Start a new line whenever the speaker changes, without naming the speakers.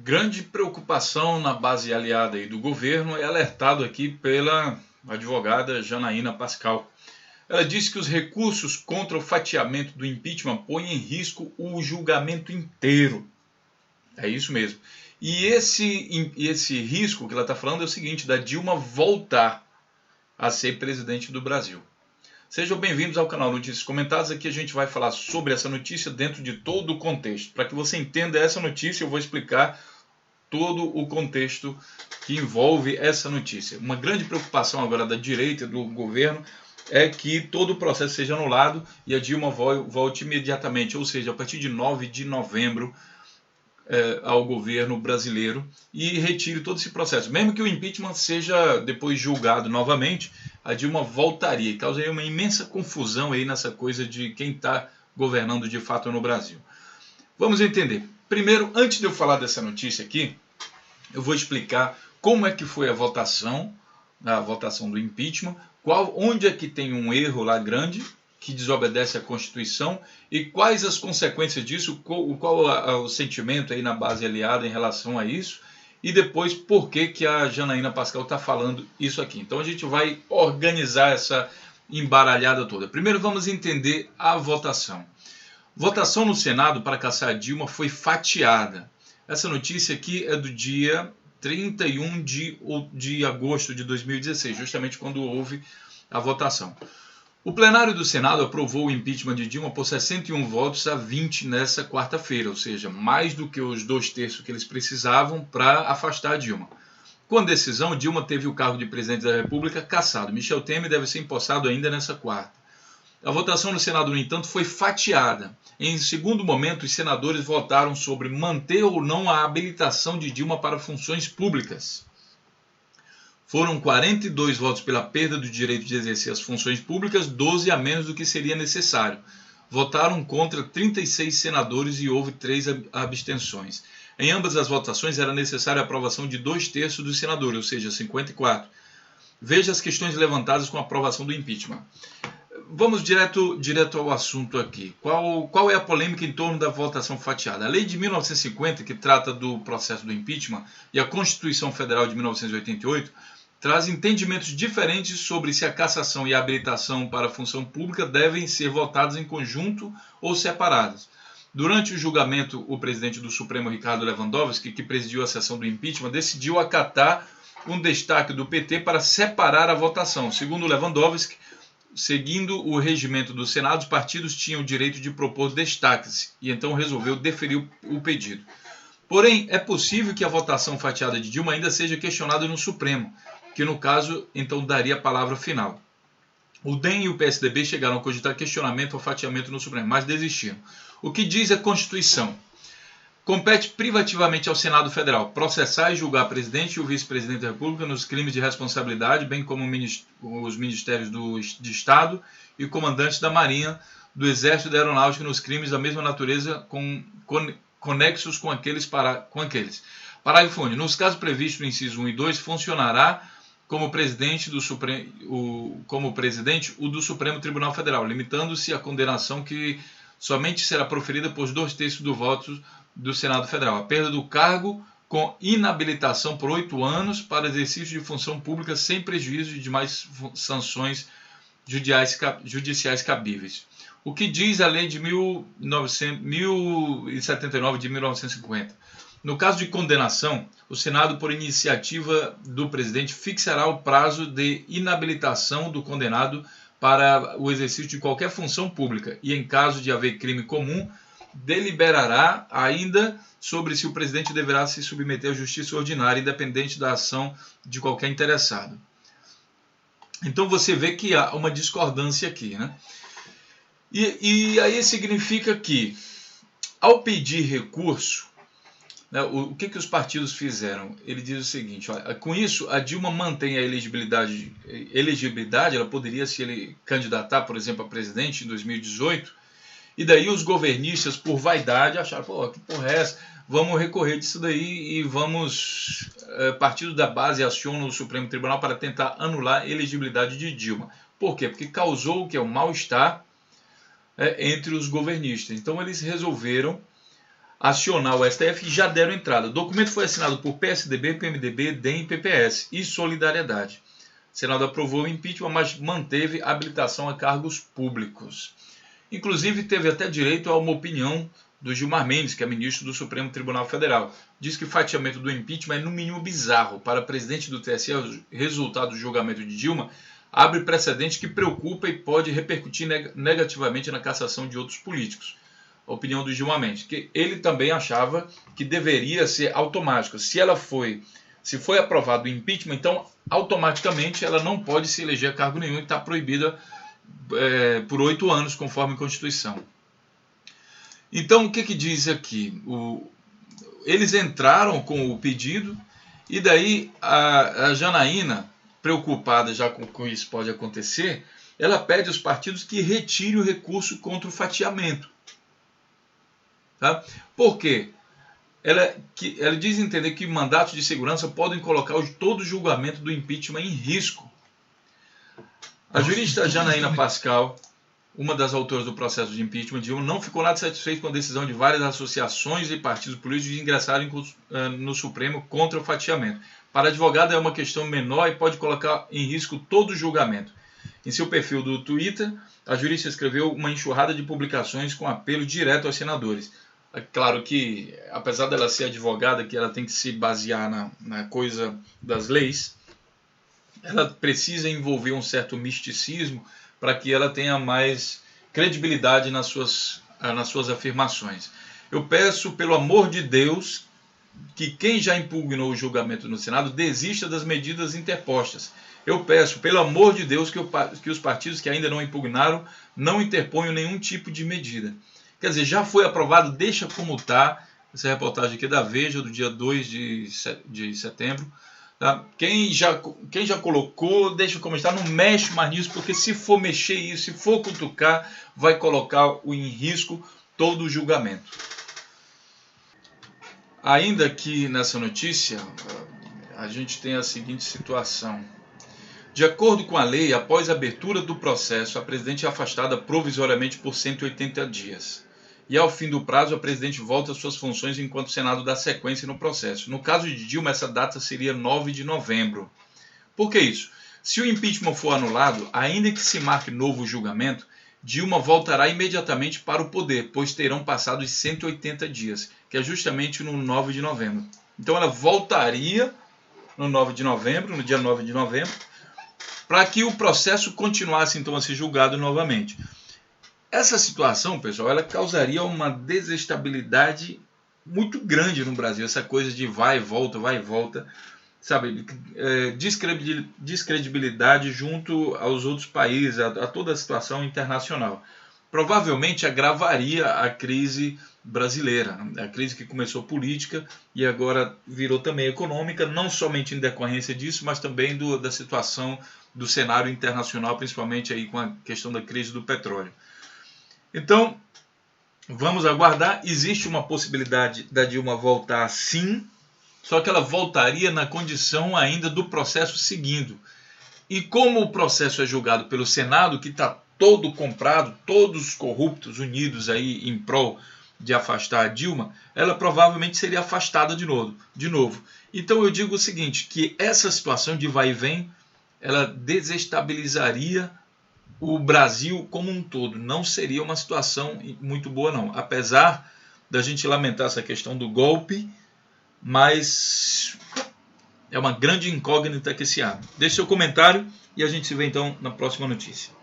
Grande preocupação na base aliada aí do governo é alertado aqui pela advogada Janaína Pascal. Ela disse que os recursos contra o fatiamento do impeachment põem em risco o julgamento inteiro. É isso mesmo. E esse risco que ela está falando é o seguinte, da Dilma voltar a ser presidente do Brasil. Sejam bem-vindos ao canal Notícias Comentadas. Aqui a gente vai falar sobre essa notícia dentro de todo o contexto. Para que você entenda essa notícia, eu vou explicar todo o contexto que envolve essa notícia. Uma grande preocupação agora da direita, do governo, é que todo o processo seja anulado e a Dilma volte imediatamente, ou seja, a partir de 9 de novembro, ao governo brasileiro e retire todo esse processo. Mesmo que o impeachment seja depois julgado novamente, a Dilma voltaria e causaria uma imensa confusão aí nessa coisa de quem está governando de fato no Brasil. Vamos entender. Primeiro, antes de eu falar dessa notícia aqui, eu vou explicar como é que foi a votação do impeachment, onde é que tem um erro lá grande, que desobedece à Constituição, e quais as consequências disso, qual o sentimento aí na base aliada em relação a isso, e depois por que a Janaína Pascal está falando isso aqui. Então a gente vai organizar essa embaralhada toda. Primeiro vamos entender a votação. Votação no Senado para caçar a Dilma foi fatiada. Essa notícia aqui é do dia 31 de agosto de 2016, justamente quando houve a votação. O plenário do Senado aprovou o impeachment de Dilma por 61 votos a 20 nessa quarta-feira, ou seja, mais do que os 2/3 que eles precisavam para afastar a Dilma. Com a decisão, Dilma teve o cargo de presidente da República cassado. Michel Temer deve ser empossado ainda nessa quarta. A votação no Senado, no entanto, foi fatiada. Em segundo momento, os senadores votaram sobre manter ou não a habilitação de Dilma para funções públicas. Foram 42 votos pela perda do direito de exercer as funções públicas, 12 a menos do que seria necessário. Votaram contra 36 senadores e houve 3 abstenções. Em ambas as votações era necessária a aprovação de 2/3 dos senadores, ou seja, 54. Veja as questões levantadas com a aprovação do impeachment. Vamos direto ao assunto aqui. Qual é a polêmica em torno da votação fatiada? A lei de 1950, que trata do processo do impeachment, e a Constituição Federal de 1988, traz entendimentos diferentes sobre se a cassação e a habilitação para a função pública devem ser votadas em conjunto ou separadas. Durante o julgamento, o presidente do Supremo, Ricardo Lewandowski, que presidiu a sessão do impeachment, decidiu acatar um destaque do PT para separar a votação. Segundo Lewandowski, seguindo o regimento do Senado, os partidos tinham o direito de propor destaques e então resolveu deferir o pedido. Porém, é possível que a votação fatiada de Dilma ainda seja questionada no Supremo, que no caso então daria a palavra final. O DEM e o PSDB chegaram a cogitar questionamento ao fatiamento no Supremo, mas desistiram. O que diz a Constituição? Compete privativamente ao Senado Federal processar e julgar presidente e o vice-presidente da República nos crimes de responsabilidade, bem como os ministérios de Estado e comandantes da Marinha, do Exército e da Aeronáutica nos crimes da mesma natureza conexos com aqueles. Parágrafo único. Nos casos previstos no inciso 1 e 2, funcionará como presidente o do Supremo Tribunal Federal, limitando-se à condenação que somente será proferida por 2/3 do voto do Senado Federal. A perda do cargo com inabilitação por 8 anos para exercício de função pública sem prejuízo de demais sanções judiciais cabíveis. O que diz a lei de 1079 de 1950? No caso de condenação, o Senado, por iniciativa do presidente, fixará o prazo de inabilitação do condenado para o exercício de qualquer função pública e, em caso de haver crime comum, deliberará ainda sobre se o presidente deverá se submeter à justiça ordinária, independente da ação de qualquer interessado. Então você vê que há uma discordância aqui, né? E aí significa que, ao pedir recurso, né, o que os partidos fizeram? Ele diz o seguinte, olha, com isso a Dilma mantém a elegibilidade, ela poderia se candidatar, por exemplo, a presidente em 2018, e daí os governistas, por vaidade, acharam, pô, que porra é essa? Vamos recorrer disso daí e vamos, partido da base aciona o Supremo Tribunal para tentar anular a elegibilidade de Dilma. Por quê? Porque causou o que é o mal-estar entre os governistas. Então eles resolveram acionar o STF e já deram entrada. O documento foi assinado por PSDB, PMDB, DEM, PPS e Solidariedade. O Senado aprovou o impeachment, mas manteve habilitação a cargos públicos. Inclusive, teve até direito a uma opinião do Gilmar Mendes, que é ministro do Supremo Tribunal Federal. Diz que o fatiamento do impeachment é no mínimo bizarro. Para presidente do TSE, o resultado do julgamento de Dilma abre precedente que preocupa e pode repercutir negativamente na cassação de outros políticos. A opinião do Gilmar Mendes, que ele também achava que deveria ser automático. Se foi aprovado o impeachment, então automaticamente ela não pode se eleger a cargo nenhum e está proibida por 8 anos, conforme a Constituição. Então, o que diz aqui? Eles entraram com o pedido e daí a Janaína, preocupada já com isso pode acontecer, ela pede aos partidos que retirem o recurso contra o fatiamento. Tá? Por quê? Ela diz entender que mandatos de segurança podem colocar todo o julgamento do impeachment em risco. A jurista Janaína Pascal, uma das autoras do processo de impeachment de Dilma, não ficou nada satisfeita com a decisão de várias associações e partidos políticos de ingressarem no Supremo contra o fatiamento. Para a advogada é uma questão menor e pode colocar em risco todo o julgamento. Em seu perfil do Twitter, a jurista escreveu uma enxurrada de publicações com apelo direto aos senadores. É claro que, apesar dela ser advogada, que ela tem que se basear na coisa das leis, ela precisa envolver um certo misticismo para que ela tenha mais credibilidade nas suas afirmações. Eu peço, pelo amor de Deus, que quem já impugnou o julgamento no Senado desista das medidas interpostas. Eu peço, pelo amor de Deus, que os partidos que ainda não impugnaram não interponham nenhum tipo de medida. Quer dizer, já foi aprovado, deixa como está. Essa reportagem aqui é da Veja, do dia 2 de setembro. Tá? Quem já colocou, deixa como está, não mexe mais nisso, porque se for mexer isso, se for cutucar, vai colocar em risco todo o julgamento. Ainda aqui nessa notícia, a gente tem a seguinte situação. De acordo com a lei, após a abertura do processo, a presidente é afastada provisoriamente por 180 dias. E ao fim do prazo, a presidente volta às suas funções enquanto o Senado dá sequência no processo. No caso de Dilma, essa data seria 9 de novembro. Por que isso? Se o impeachment for anulado, ainda que se marque novo julgamento, Dilma voltará imediatamente para o poder, pois terão passado os 180 dias, que é justamente no 9 de novembro. Então ela voltaria no dia 9 de novembro, para que o processo continuasse então a ser julgado novamente. Essa situação, pessoal, ela causaria uma desestabilidade muito grande no Brasil, essa coisa de vai e volta, sabe, descredibilidade junto aos outros países, a toda a situação internacional. Provavelmente agravaria a crise brasileira, a crise que começou política e agora virou também econômica, não somente em decorrência disso, mas também da situação do cenário internacional, principalmente aí com a questão da crise do petróleo. Então, vamos aguardar. Existe uma possibilidade da Dilma voltar sim, só que ela voltaria na condição ainda do processo seguindo. E como o processo é julgado pelo Senado, que está todo comprado, todos corruptos, unidos aí em prol de afastar a Dilma, ela provavelmente seria afastada de novo. Então eu digo o seguinte, que essa situação de vai e vem, ela desestabilizaria o Brasil como um todo. Não seria uma situação muito boa, não. Apesar da gente lamentar essa questão do golpe, mas é uma grande incógnita que se abre. Deixe seu comentário e a gente se vê então na próxima notícia.